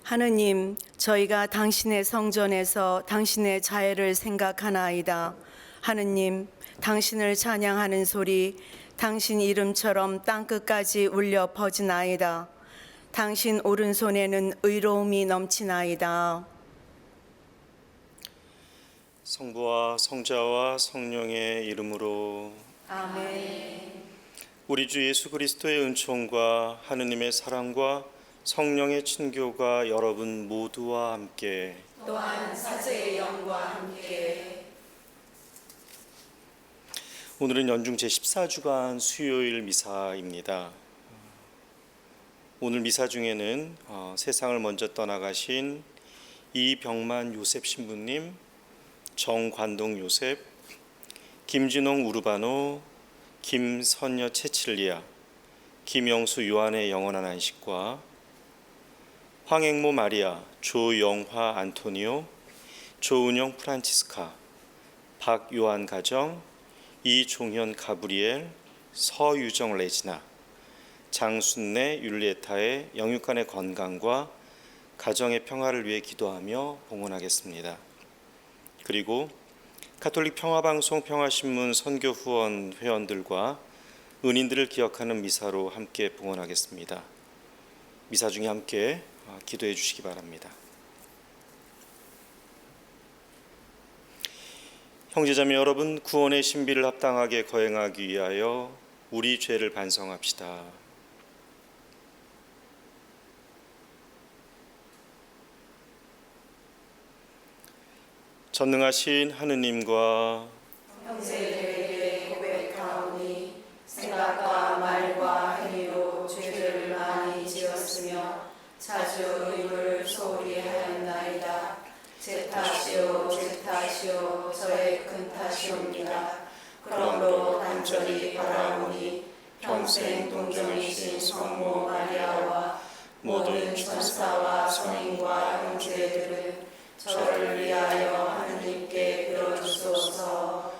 하느님, 저희가 당신의 성전에서 당신의 자애를 생각하나이다. 하느님, 당신을 찬양하는 소리, 당신 이름처럼 땅끝까지 울려 퍼지나이다. 당신 오른손에는 의로움이 넘치나이다. 성부와 성자와 성령의 이름으로 아멘. 우리 주 예수 그리스도의 은총과 하느님의 사랑과 성령의 친교가 여러분 모두와 함께 또한 사제의 영과 함께 오늘은 연중 제14주간 수요일 미사입니다. 오늘 미사 중에는 세상을 먼저 떠나가신 이병만 요셉 신부님, 정관동 요셉, 김진홍 우르바노, 김선여 체칠리아, 김영수 요한의 영원한 안식과 황행모 마리아, 조영화 안토니오, 조은영 프란치스카, 박요한 가정, 이종현 가브리엘, 서유정 레지나, 장순례 율리에타의 영육간의 건강과 가정의 평화를 위해 기도하며 봉헌하겠습니다. 그리고 가톨릭 평화방송 평화신문 선교후원 회원들과 은인들을 기억하는 미사로 함께 봉헌하겠습니다. 미사 중에 함께 기도해 주시기 바랍니다. 형제자매 여러분, 구원의 신비를 합당하게 거행하기 위하여 우리 죄를 반성합시다. 전능하신 하느님과 형제들에게 고백하오니 생각과 말과 행위로 죄를 많이 지었으며 자주 의를 소홀히 하였나이다. 제 탓이요 제 탓이요 저의 큰 탓이옵니다. 그러므로 간절히 바라오니 평생 동정이신 성모 마리아와 모든 천사와 성인과 형제들은 저를 위하여 하느님께 빌어주소서.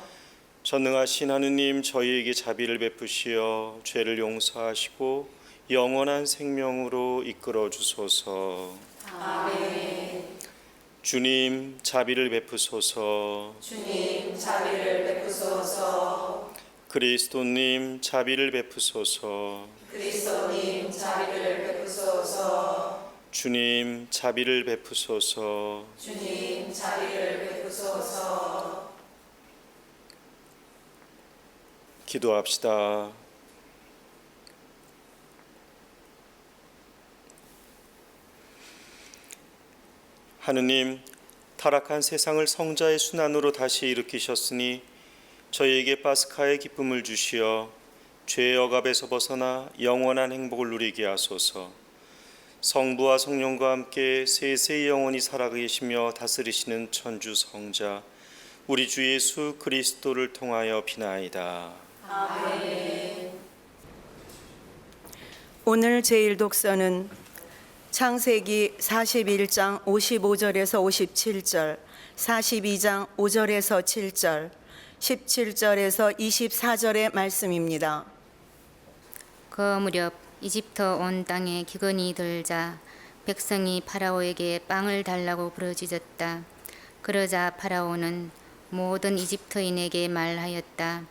전능하신 하느님, 저희에게 자비를 베푸시어 죄를 용서하시고 영원한 생명으로 이끌어 주소서. 아멘. 주님, 자비를 베푸소서. 주님, 자비를 베푸소서. 그리스도님, 자비를 베푸소서. 그리스도님, 자비를 베푸소서. 주님, 자비를 베푸소서. 주님, 자비를 베푸소서. 기도합시다. 하느님, 타락한 세상을 성자의 순환으로 다시 일으키셨으니 저희에게 파스카의 기쁨을 주시어 죄의 억압에서 벗어나 영원한 행복을 누리게 하소서. 성부와 성령과 함께 세세히 영원히 살아계시며 다스리시는 천주 성자 우리 주 예수 그리스도를 통하여 비나이다. 아멘. 오늘 제일 독서는 창세기 41장 55절에서 57절, 42장 5절에서 7절, 17절에서 24절의 말씀입니다. 그 무렵 이집트 온 땅에 기근이 들자 백성이 파라오에게 빵을 달라고 부르짖었다. 그러자 파라오는 모든 이집트인에게 말하였다.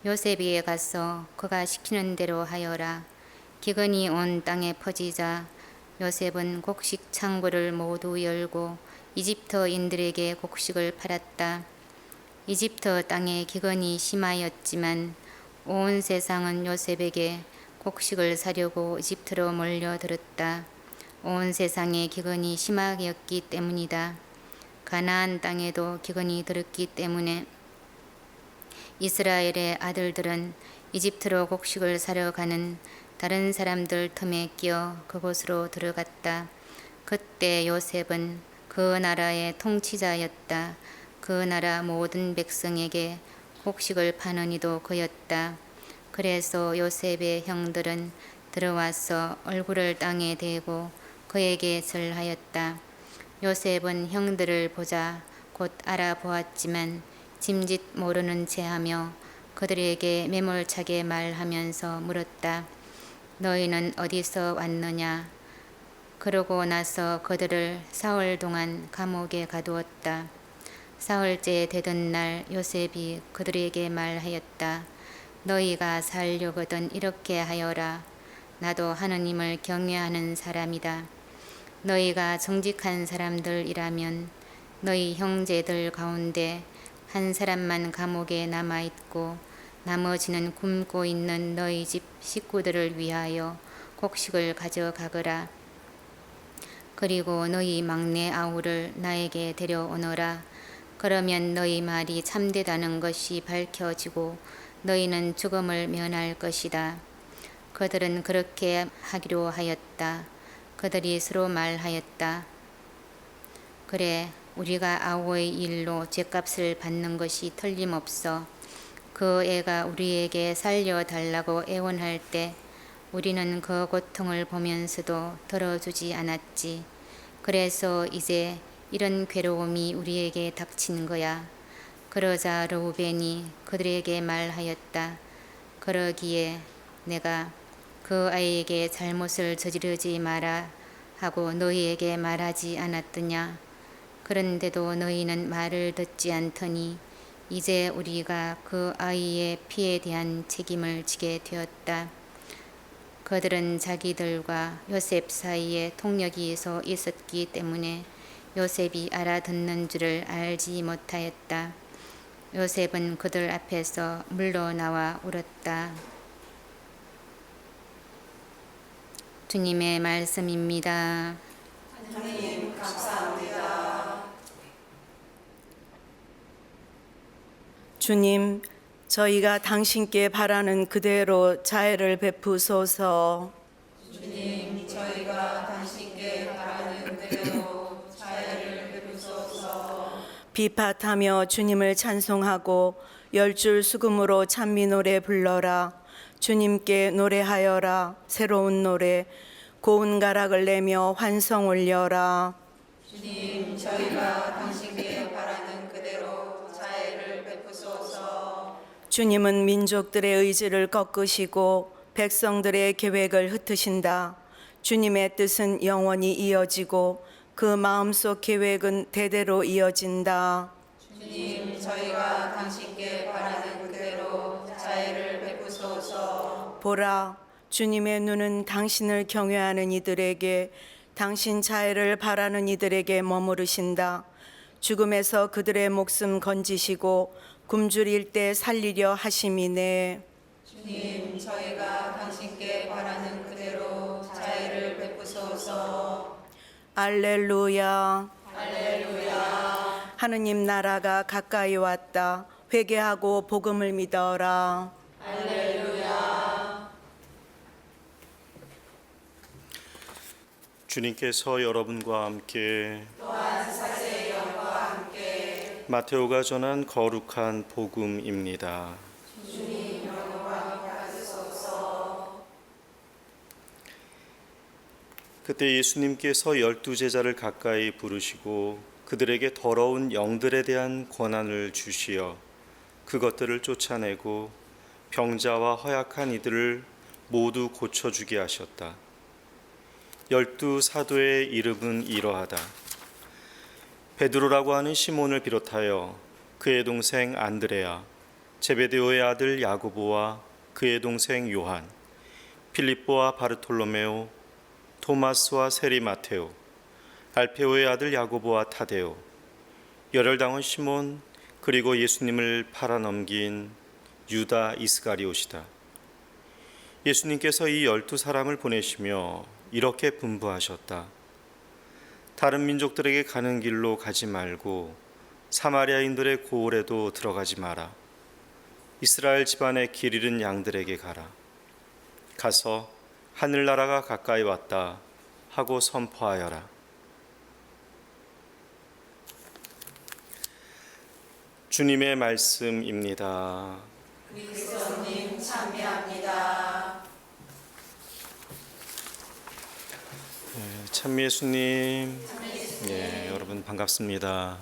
요셉에게 가서 그가 시키는 대로 하여라. 기근이 온 땅에 퍼지자 요셉은 곡식 창고를 모두 열고 이집트인들에게 곡식을 팔았다. 이집트 땅에 기근이 심하였지만 온 세상은 요셉에게 곡식을 사려고 이집트로 몰려들었다. 온 세상에 기근이 심하였기 때문이다. 가나안 땅에도 기근이 들었기 때문에 이스라엘의 아들들은 이집트로 곡식을 사려 가는 다른 사람들 틈에 끼어 그곳으로 들어갔다. 그때 요셉은 그 나라의 통치자였다. 그 나라 모든 백성에게 곡식을 파는 이도 그였다. 그래서 요셉의 형들은 들어와서 얼굴을 땅에 대고 그에게 절하였다. 요셉은 형들을 보자 곧 알아보았지만 짐짓 모르는 체하며 그들에게 매몰차게 말하면서 물었다. 너희는 어디서 왔느냐? 그러고 나서 그들을 사흘 동안 감옥에 가두었다. 사흘째 되던 날 요셉이 그들에게 말하였다. 너희가 살려거든 이렇게 하여라. 나도 하느님을 경외하는 사람이다. 너희가 정직한 사람들이라면 너희 형제들 가운데 한 사람만 감옥에 남아있고 나머지는 굶고 있는 너희 집 식구들을 위하여 곡식을 가져가거라. 그리고 너희 막내 아우를 나에게 데려오너라. 그러면 너희 말이 참되다는 것이 밝혀지고 너희는 죽음을 면할 것이다. 그들은 그렇게 하기로 하였다. 그들이 서로 말하였다. 그래, 우리가 아우의 일로 죗값을 받는 것이 틀림없어. 그 애가 우리에게 살려달라고 애원할 때 우리는 그 고통을 보면서도 들어주지 않았지. 그래서 이제 이런 괴로움이 우리에게 닥친 거야. 그러자 르우벤이 그들에게 말하였다. 그러기에 내가 그 아이에게 잘못을 저지르지 마라 하고 너희에게 말하지 않았더냐. 그런데도 너희는 말을 듣지 않더니 이제 우리가 그 아이의 피에 대한 책임을 지게 되었다. 그들은 자기들과 요셉 사이에 통역이 서 있었기 때문에 요셉이 알아듣는 줄을 알지 못하였다. 요셉은 그들 앞에서 물러나와 울었다. 주님의 말씀입니다. 하나님 감사합니다. 주님, 저희가 당신께 바라는 그대로 자애를 베푸소서. 주님, 저희가 당신께 바라는 그대로 자애를 베푸소서. 비팟하며 주님을 찬송하고 열줄 수금으로 찬미 노래 불러라. 주님께 노래하여라. 새로운 노래 고운 가락을 내며 환성 올려라. 주님, 저희가 당신께 바라는 그대로 자애를 베푸소서. 주님은 민족들의 의지를 꺾으시고 백성들의 계획을 흩으신다. 주님의 뜻은 영원히 이어지고 그 마음속 계획은 대대로 이어진다. 주님, 저희가 당신께 바라는 그대로 자애를 베푸소서. 보라, 주님의 눈은 당신을 경외하는 이들에게, 당신 자애를 바라는 이들에게 머무르신다. 죽음에서 그들의 목숨 건지시고 굶주릴 때 살리려 하심이네. 주님, 저희가 당신께 바라는 그대로 자애를 베푸소서. 알렐루야. 알렐루야. 하느님 나라가 가까이 왔다. 회개하고 복음을 믿어라. 알렐루야. 주님께서 여러분과 함께 또한 사제의 영과 함께 마테오가 전한 거룩한 복음입니다. 주님 영광 받으소서. 그때 예수님께서 12제자를 가까이 부르시고 그들에게 더러운 영들에 대한 권한을 주시어 그것들을 쫓아내고 병자와 허약한 이들을 모두 고쳐주게 하셨다. 12사도의 이름은 이러하다. 베드로라고 하는 시몬을 비롯하여 그의 동생 안드레아, 제베데오의 아들 야고보와 그의 동생 요한, 필립보와 바르톨로메오, 토마스와 세리 마테오, 알페오의 아들 야고보와 타데오, 열혈당원 시몬, 그리고 예수님을 팔아넘긴 유다 이스가리옷이다. 예수님께서 이 12사람을 보내시며 이렇게 분부하셨다. 다른 민족들에게 가는 길로 가지 말고 사마리아인들의 고을에도 들어가지 마라. 이스라엘 집안의 길 잃은 양들에게 가라. 가서 하늘나라가 가까이 왔다 하고 선포하여라. 주님의 말씀입니다. 그리스도님 참여합니다. 참 예수님, 여러분 반갑습니다.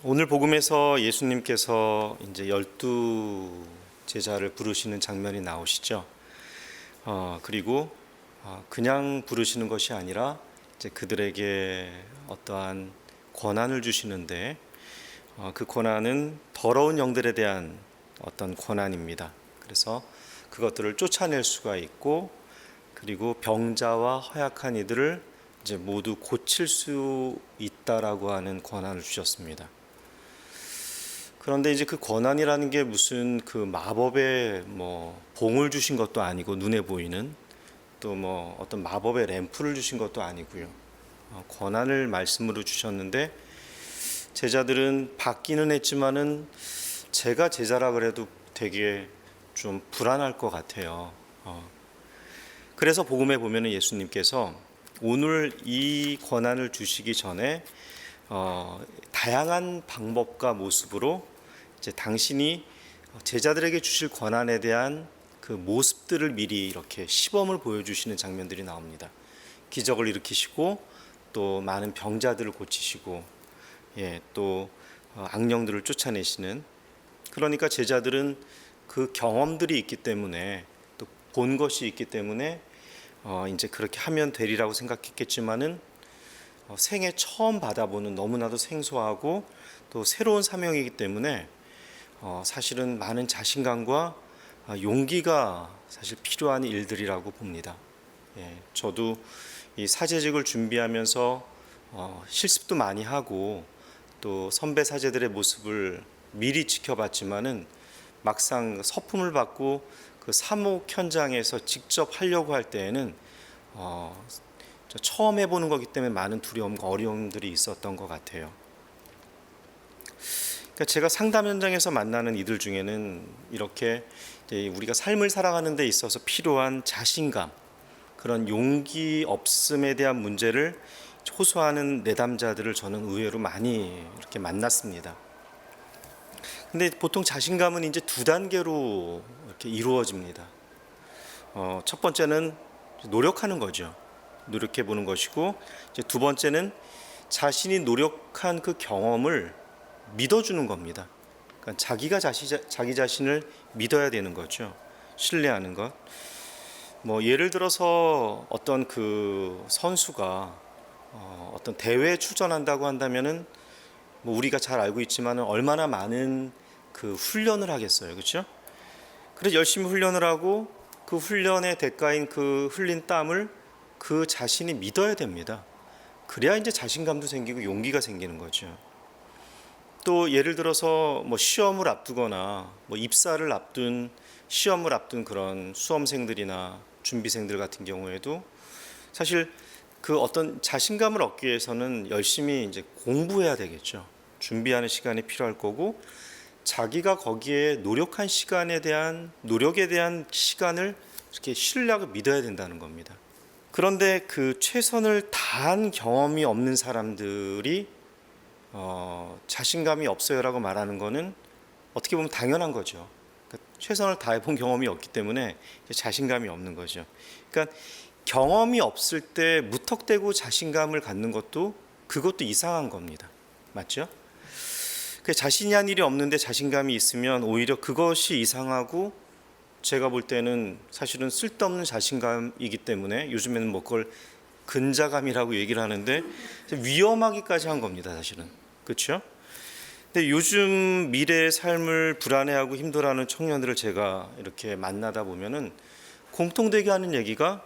오늘 복음에서 예수님께서 이제 12제자를 부르시는 장면이 나오시죠. 그리고 그냥 부르시는 것이 아니라 이제 그들에게 어떠한 권한을 주시는데 그 권한은 더러운 영들에 대한 어떤 권한입니다. 그래서 그것들을 쫓아낼 수가 있고 그리고 병자와 허약한 이들을 이제 모두 고칠 수 있다라고 하는 권한을 주셨습니다. 그런데 이제 그 권한이라는 게 무슨 그 마법의 뭐 봉을 주신 것도 아니고 눈에 보이는 또 뭐 어떤 마법의 램프를 주신 것도 아니고요. 권한을 말씀으로 주셨는데 제자들은 받기는 했지만은 제가 제자라 그래도 되게 좀 불안할 것 같아요. 그래서 복음에 보면은 예수님께서 오늘 이 권한을 주시기 전에 다양한 방법과 모습으로 이제 당신이 제자들에게 주실 권한에 대한 그 모습들을 미리 이렇게 시범을 보여주시는 장면들이 나옵니다. 기적을 일으키시고 또 많은 병자들을 고치시고 또 악령들을 쫓아내시는, 그러니까 제자들은 그 경험들이 있기 때문에 또 본 것이 있기 때문에 이제 그렇게 하면 되리라고 생각했겠지만은 생애 처음 받아보는 너무나도 생소하고 또 새로운 사명이기 때문에 사실은 많은 자신감과 용기가 사실 필요한 일들이라고 봅니다. 저도 이 사제직을 준비하면서 실습도 많이 하고 또 선배 사제들의 모습을 미리 지켜봤지만은 막상 서품을 받고 그 사목 현장에서 직접 하려고 할 때에는 처음 해보는 거기 때문에 많은 두려움과 어려움들이 있었던 것 같아요. 그러니까 제가 상담 현장에서 만나는 이들 중에는 이렇게 우리가 삶을 살아가는 데 있어서 필요한 자신감, 그런 용기 없음에 대한 문제를 호소하는 내담자들을 저는 의외로 많이 이렇게 만났습니다. 근데 보통 자신감은 이제 두 단계로 이렇게 이루어집니다. 첫 번째는 노력하는 거죠. 노력해 보는 것이고, 이제 두 번째는 자신이 노력한 그 경험을 믿어주는 겁니다. 그러니까 자기가 자기 자신을 믿어야 되는 거죠. 신뢰하는 것. 뭐 예를 들어서 어떤 그 선수가 어떤 대회에 출전한다고 한다면은 뭐 우리가 잘 알고 있지만은 얼마나 많은 그 훈련을 하겠어요, 그렇죠? 그래서 열심히 훈련을 하고 그 훈련의 대가인 그 흘린 땀을 그 자신이 믿어야 됩니다. 그래야 이제 자신감도 생기고 용기가 생기는 거죠. 또 예를 들어서 뭐 시험을 앞두거나 뭐 입사를 앞둔 시험을 앞둔 그런 수험생들이나 준비생들 같은 경우에도 사실 그 어떤 자신감을 얻기 위해서는 열심히 이제 공부해야 되겠죠. 준비하는 시간이 필요할 거고 자기가 거기에 노력한 시간에 대한 노력에 대한 시간을 이렇게 신뢰하고 믿어야 된다는 겁니다. 그런데 그 최선을 다한 경험이 없는 사람들이 자신감이 없어요라고 말하는 거는 어떻게 보면 당연한 거죠. 그러니까 최선을 다해 본 경험이 없기 때문에 자신감이 없는 거죠. 그러니까 경험이 없을 때 무턱대고 자신감을 갖는 것도 그것도 이상한 겁니다. 맞죠? 자신이 한 일이 없는데 자신감이 있으면 오히려 그것이 이상하고 제가 볼 때는 사실은 쓸데없는 자신감이기 때문에 요즘에는 뭐 그걸 근자감이라고 얘기를 하는데 위험하기까지 한 겁니다, 사실은. 그렇죠? 근데 요즘 미래의 삶을 불안해하고 힘들어하는 청년들을 제가 이렇게 만나다 보면은 공통되게 하는 얘기가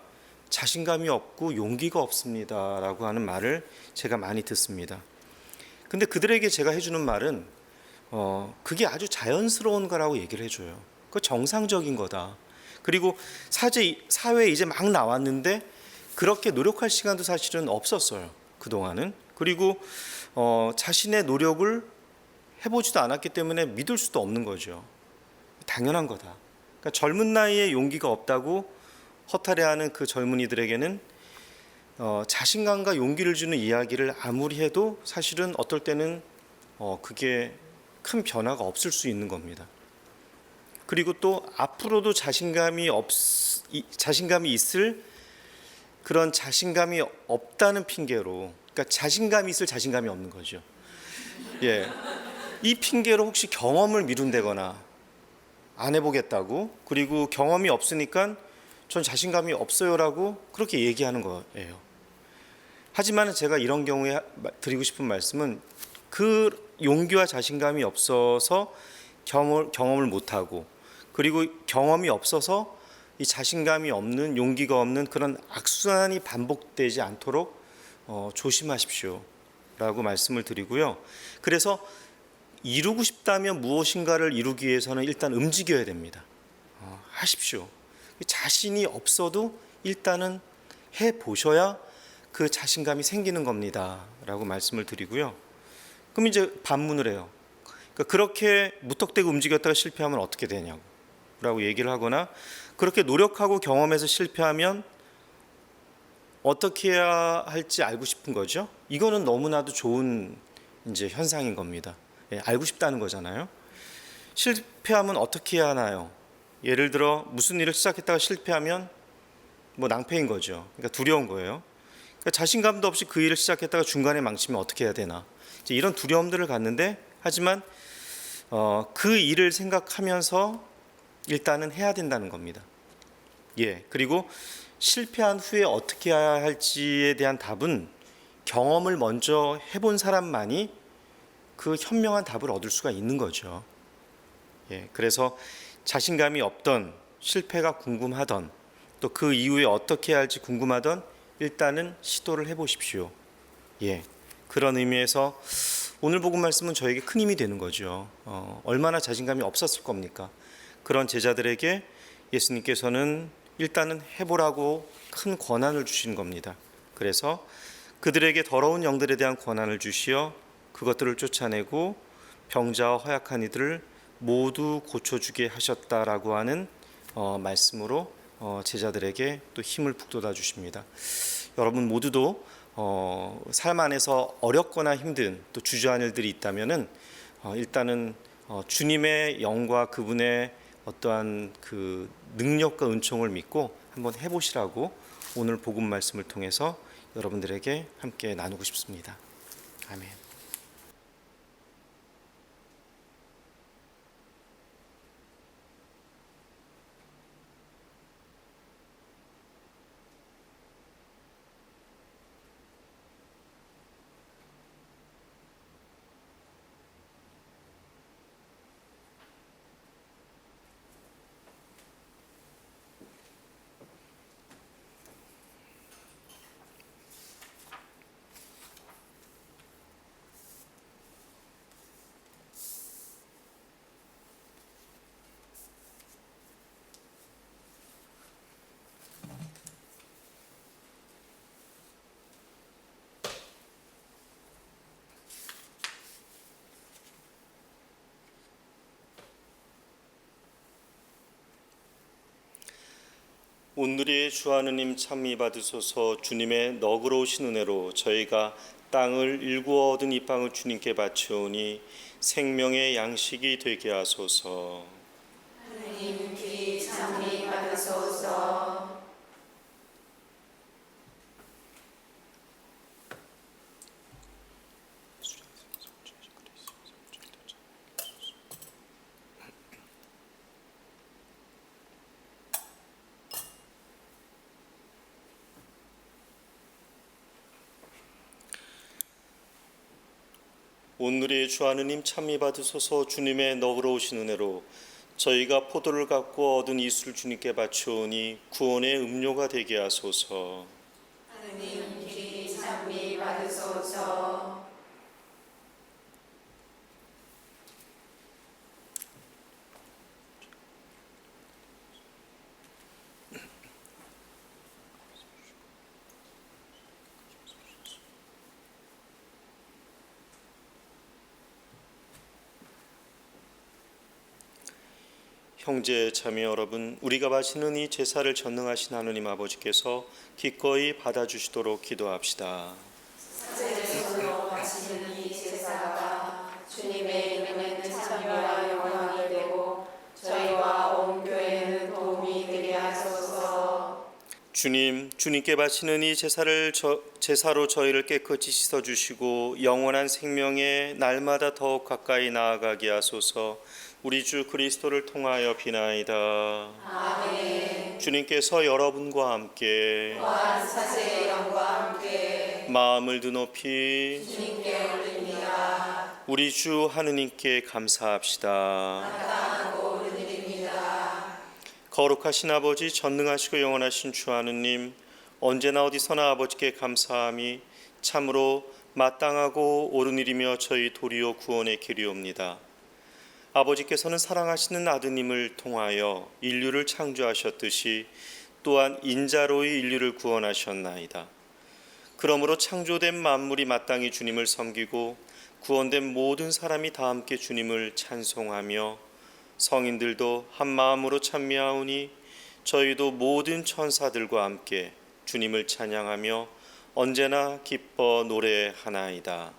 자신감이 없고 용기가 없습니다라고 하는 말을 제가 많이 듣습니다. 근데 그들에게 제가 해주는 말은 그게 아주 자연스러운 거라고 얘기를 해줘요. 그거 정상적인 거다. 그리고 사회에 이제 막 나왔는데 그렇게 노력할 시간도 사실은 없었어요, 그동안은. 그리고 자신의 노력을 해보지도 않았기 때문에 믿을 수도 없는 거죠. 당연한 거다. 그러니까 젊은 나이에 용기가 없다고 허탈해하는 그 젊은이들에게는 자신감과 용기를 주는 이야기를 아무리 해도 사실은 어떨 때는 그게 큰 변화가 없을 수 있는 겁니다. 그리고 또 앞으로도 자신감이 있을 그런 자신감이 없다는 핑계로, 그러니까 자신감이 있을 자신감이 없는 거죠. 이 핑계로 혹시 경험을 미룬다거나 안 해보겠다고, 그리고 경험이 없으니까 전 자신감이 없어요라고 그렇게 얘기하는 거예요. 하지만 제가 이런 경우에 드리고 싶은 말씀은 그 용기와 자신감이 없어서 경험을 못하고, 그리고 경험이 없어서 이 자신감이 없는, 용기가 없는 그런 악순환이 반복되지 않도록 조심하십시오 라고 말씀을 드리고요. 그래서 이루고 싶다면 무엇인가를 이루기 위해서는 일단 움직여야 됩니다. 하십시오. 자신이 없어도 일단은 해보셔야 그 자신감이 생기는 겁니다 라고 말씀을 드리고요. 그럼 이제 반문을 해요. 그러니까 그렇게 무턱대고 움직였다가 실패하면 어떻게 되냐고 라고 얘기를 하거나, 그렇게 노력하고 경험해서 실패하면 어떻게 해야 할지 알고 싶은 거죠. 이거는 너무나도 좋은 이제 현상인 겁니다. 알고 싶다는 거잖아요. 실패하면 어떻게 해야 하나요? 예를 들어 무슨 일을 시작했다가 실패하면 뭐 낭패인 거죠. 그러니까 두려운 거예요. 그러니까 자신감도 없이 그 일을 시작했다가 중간에 망치면 어떻게 해야 되나, 이제 이런 두려움들을 갖는데, 하지만 그 일을 생각하면서 일단은 해야 된다는 겁니다. 그리고 실패한 후에 어떻게 해야 할지에 대한 답은 경험을 먼저 해본 사람만이 그 현명한 답을 얻을 수가 있는 거죠. 그래서 자신감이 없던, 실패가 궁금하던, 또 그 이후에 어떻게 해야 할지 궁금하던 일단은 시도를 해보십시오. 그런 의미에서 오늘 복음 말씀은 저에게 큰 힘이 되는 거죠. 얼마나 자신감이 없었을 겁니까? 그런 제자들에게 예수님께서는 일단은 해보라고 큰 권한을 주신 겁니다. 그래서 그들에게 더러운 영들에 대한 권한을 주시어 그것들을 쫓아내고 병자와 허약한 이들을 모두 고쳐주게 하셨다라고 하는 말씀으로 제자들에게 또 힘을 북돋아 주십니다. 여러분 모두도 삶 안에서 어렵거나 힘든 또 주저하는 일들이 있다면은 일단은 주님의 영과 그분의 어떠한 그 능력과 은총을 믿고 한번 해보시라고 오늘 복음 말씀을 통해서 여러분들에게 함께 나누고 싶습니다. 아멘. 온누리의 주 하느님 참미 받으소서. 주님의 너그러우신 은혜로 저희가 땅을 일구어 얻은 이 빵을 주님께 바치오니 생명의 양식이 되게 하소서. 하느님 귀 참미 받으소서. 온누리의 주 하느님 참미 받으소서. 주님의 너그러우신 은혜로 저희가 포도를 갖고 얻은 이수를 주님께 바치오니 구원의 음료가 되게 하소서. 하느님 귀 참미 받으소서. 형제 자매 여러분, 우리가 바치는 이 제사를 전능하신 하느님 아버지께서 기꺼이 받아주시도록 기도합시다. 사제들로 바치는 이 제사가 주님의 이름에는 찬미와 영광이 되고 저희와 온 교회에는 도움이 되게 하소서. 주님께 바치는 이 제사로 저희를 깨끗이 씻어주시고 영원한 생명에 날마다 더욱 가까이 나아가게 하소서. 우리 주 그리스도를 통하여 비나이다. 아멘. 주님께서 여러분과 함께 또한 사제의 영과 함께 마음을 드높이 주님께 올립니다. 우리 주 하느님께 감사합시다. 마땅하고 옳은 일입니다. 거룩하신 아버지, 전능하시고 영원하신 주 하느님, 언제나 어디서나 아버지께 감사함이 참으로 마땅하고 옳은 일이며 저희 도리어 구원의 길이옵니다. 아버지께서는 사랑하시는 아드님을 통하여 인류를 창조하셨듯이 또한 인자로의 인류를 구원하셨나이다. 그러므로 창조된 만물이 마땅히 주님을 섬기고 구원된 모든 사람이 다 함께 주님을 찬송하며 성인들도 한 마음으로 찬미하오니 저희도 모든 천사들과 함께 주님을 찬양하며 언제나 기뻐 노래하나이다.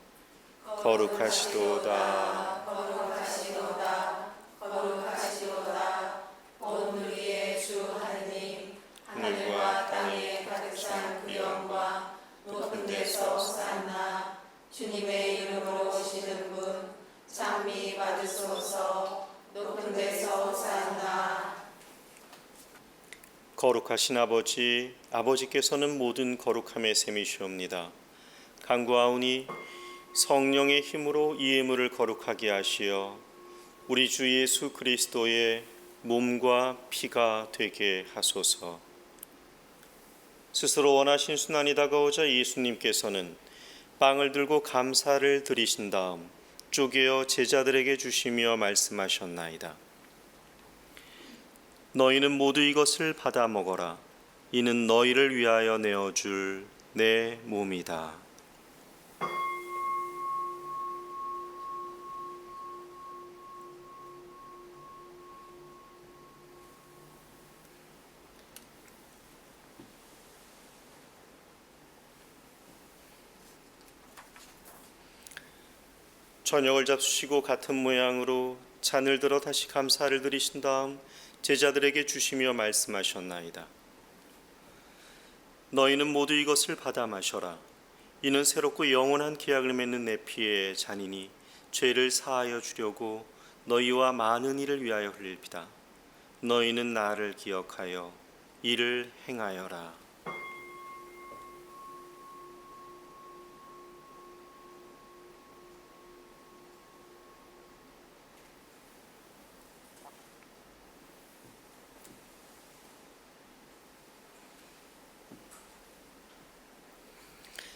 거룩하시도다. 거룩하시도다. 거룩하시도다. 온 우리의 주 하느님, 하늘과 땅에 가득 찬 그 영과 높은 데서 솟았나. 주님의 이름으로 오시는 분 찬미 받으소서. 높은 데서 솟았나. 거룩하신 아버지, 아버지께서는 모든 거룩함의 셈이시옵니다. 간구하오니 성령의 힘으로 이 예물을 거룩하게 하시어 우리 주 예수 그리스도의 몸과 피가 되게 하소서. 스스로 원하신 순환이 다가오자 예수님께서는 빵을 들고 감사를 드리신 다음 쪼개어 제자들에게 주시며 말씀하셨나이다. 너희는 모두 이것을 받아 먹어라. 이는 너희를 위하여 내어줄 내 몸이다. 저녁을 잡수시고 같은 모양으로 잔을 들어 다시 감사를 드리신 다음 제자들에게 주시며 말씀하셨나이다. 너희는 모두 이것을 받아 마셔라. 이는 새롭고 영원한 계약을 맺는 내 피의 잔이니 죄를 사하여 주려고 너희와 많은 이를 위하여 흘릴 피다. 너희는 나를 기억하여 이를 행하여라.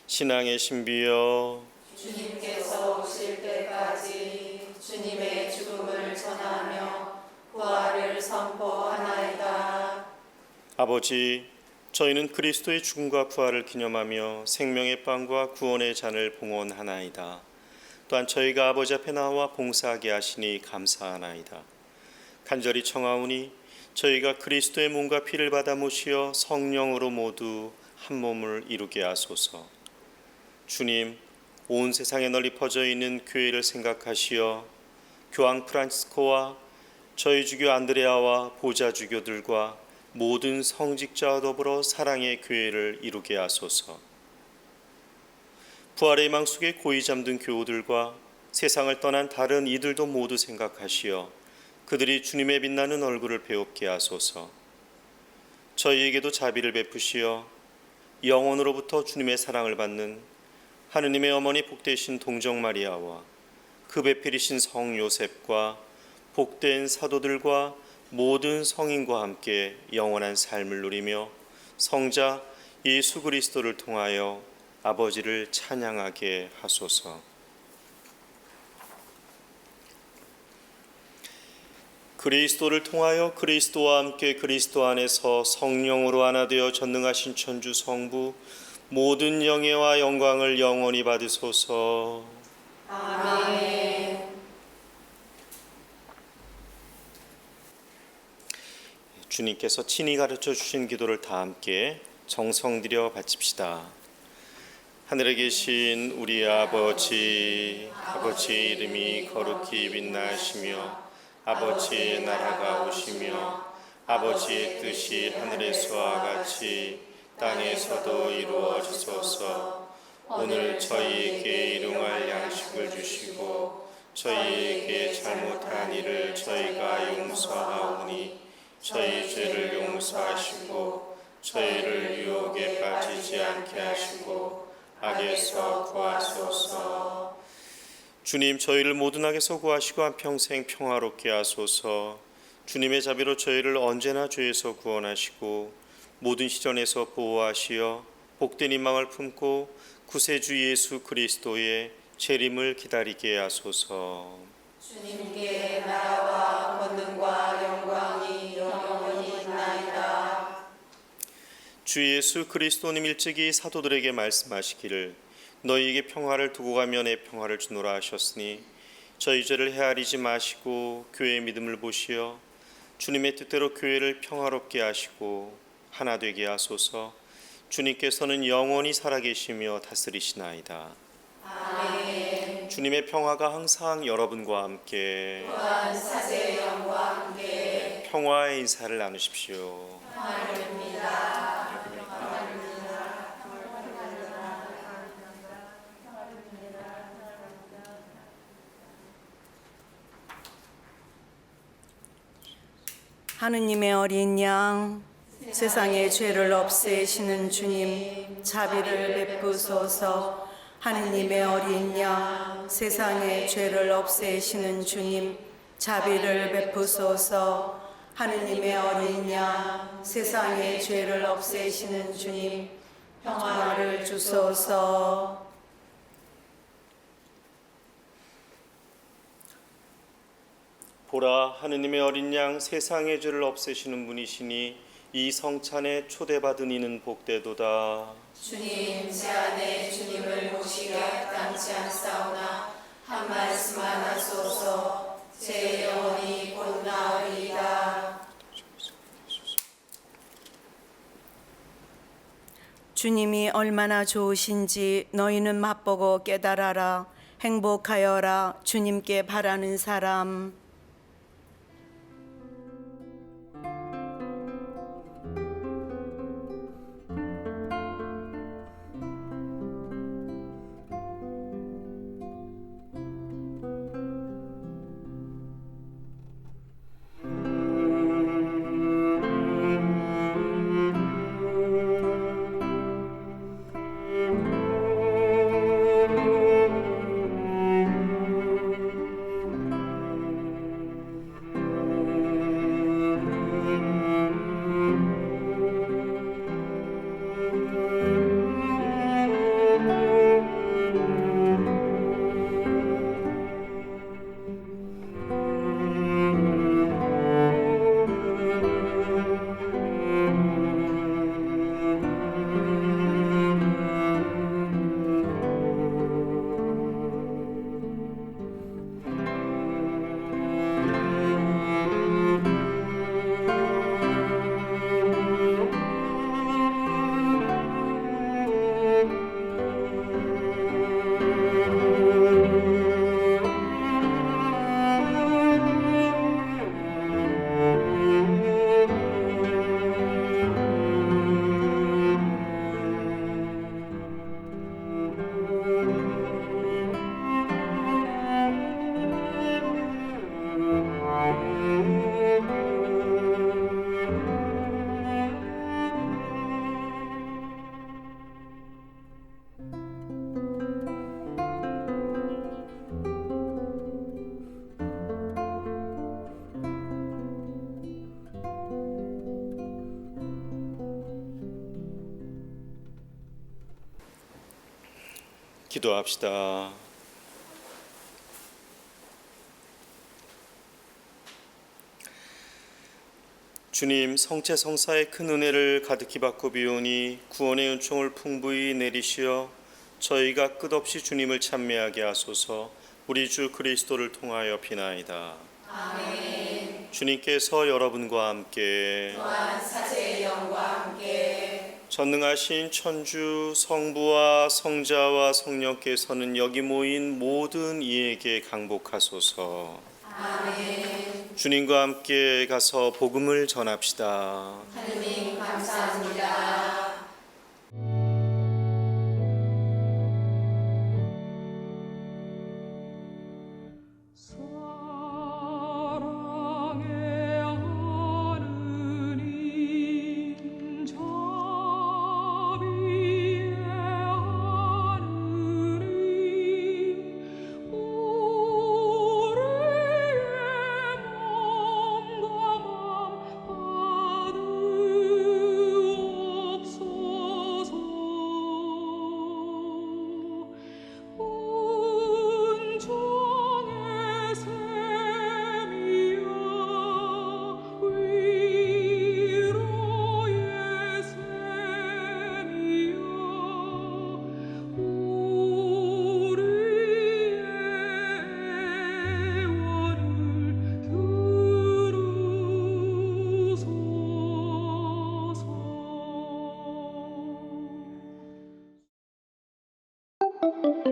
신앙의 신비여, 주님께서 오실 때까지 주님의 죽음을 전하며 부활을 선포하나이다. 아버지, 저희는 그리스도의 죽음과 부활을 기념하며 생명의 빵과 구원의 잔을 봉헌하나이다. 또한 저희가 아버지 앞에 나와 봉사하게 하시니 감사하나이다. 간절히 청하오니 저희가 그리스도의 몸과 피를 받아 모시어 성령으로 모두 한 몸을 이루게 하소서. 주님, 온 세상에 널리 퍼져 있는 교회를 생각하시어 교황 프란치스코와 저희 주교 안드레아와 보좌 주교들과 모든 성직자와 더불어 사랑의 교회를 이루게 하소서. 부활의 희망 속에 고이 잠든 교우들과 세상을 떠난 다른 이들도 모두 생각하시어 그들이 주님의 빛나는 얼굴을 배웁게 하소서. 저희에게도 자비를 베푸시어 영원으로부터 주님의 사랑을 받는 하느님의 어머니 복되신 동정 마리아와 그 배필이신 성 요셉과 복된 사도들과 모든 성인과 함께 영원한 삶을 누리며 성자 예수 그리스도를 통하여 아버지를 찬양하게 하소서. 그리스도를 통하여 그리스도와 함께 그리스도 안에서 성령으로 하나 되어 전능하신 천주 성부 모든 영예와 영광을 영원히 받으소서. 아멘. 주님께서 친히 가르쳐 주신 기도를 다 함께 정성 들여 바칩시다. 하늘에 계신 우리 아버지 이름이 거룩히 빛나시며 아버지의 나라가 오시며 아버지의 뜻이 하늘에서와 같이 땅에서도 이루어지소서. 오늘 저희에게 일용할 양식을 주시고 저희에게 잘못한 일을 저희가 용서하오니 저희 죄를 용서하시고 저희를 유혹에 빠지지 않게 하시고 악에서 구하소서. 주님, 저희를 모든 악에서 구하시고 한평생 평화롭게 하소서. 주님의 자비로 저희를 언제나 죄에서 구원하시고 모든 시련에서 보호하시어 복된 희망을 품고 구세주 예수 그리스도의 재림을 기다리게 하소서. 주님께 나라와 권능과 영광이 영원히 있나이다. 주 예수 그리스도님 일찍이 사도들에게 말씀하시기를 너희에게 평화를 두고 가며 내 평화를 주노라 하셨으니 저희 죄를 헤아리지 마시고 교회의 믿음을 보시어 주님의 뜻대로 교회를 평화롭게 하시고 하나 되게 하소서. 주님께서는 영원히 살아계시며 다스리시나이다. 아멘. 주님의 평화가 항상 여러분과 함께 또한 사제의 영과 함께 평화의 인사를 나누십시오. 평화를 하느님의 어린 양, 세상의 죄를 없애시는 주님, 자비를 베푸소서. 하느님의 어린 양, 세상의 죄를 없애시는 주님, 자비를 베푸소서. 하느님의 어린 양, 세상의 죄를 없애시는 주님, 평화를 주소서. 보라, 하느님의 어린 양, 세상의 죄를 없애시는 분이시니 이 성찬에 초대받은 이는 복되도다. 주님, 제 안에 주님을 모시게 합당치 않사오나 한 말씀만 하소서. 제 영혼이 곧 나으리이다. 주님이 얼마나 좋으신지 너희는 맛보고 깨달아라. 행복하여라, 주님께 바라는 사람. 기도합시다. 주님, 성체 성사의 큰 은혜를 가득히 받고 비오니 구원의 은총을 풍부히 내리시어 저희가 끝없이 주님을 찬미하게 하소서. 우리 주 그리스도를 통하여 비나이다. 아멘. 주님께서 여러분과 함께 또한 사제의 영과 함께 전능하신 천주 성부와 성자와 성령께서는 여기 모인 모든 이에게 강복하소서. 아멘. 주님과 함께 가서 복음을 전합시다. 하느님 감사합니다. 사랑의 하느님 주님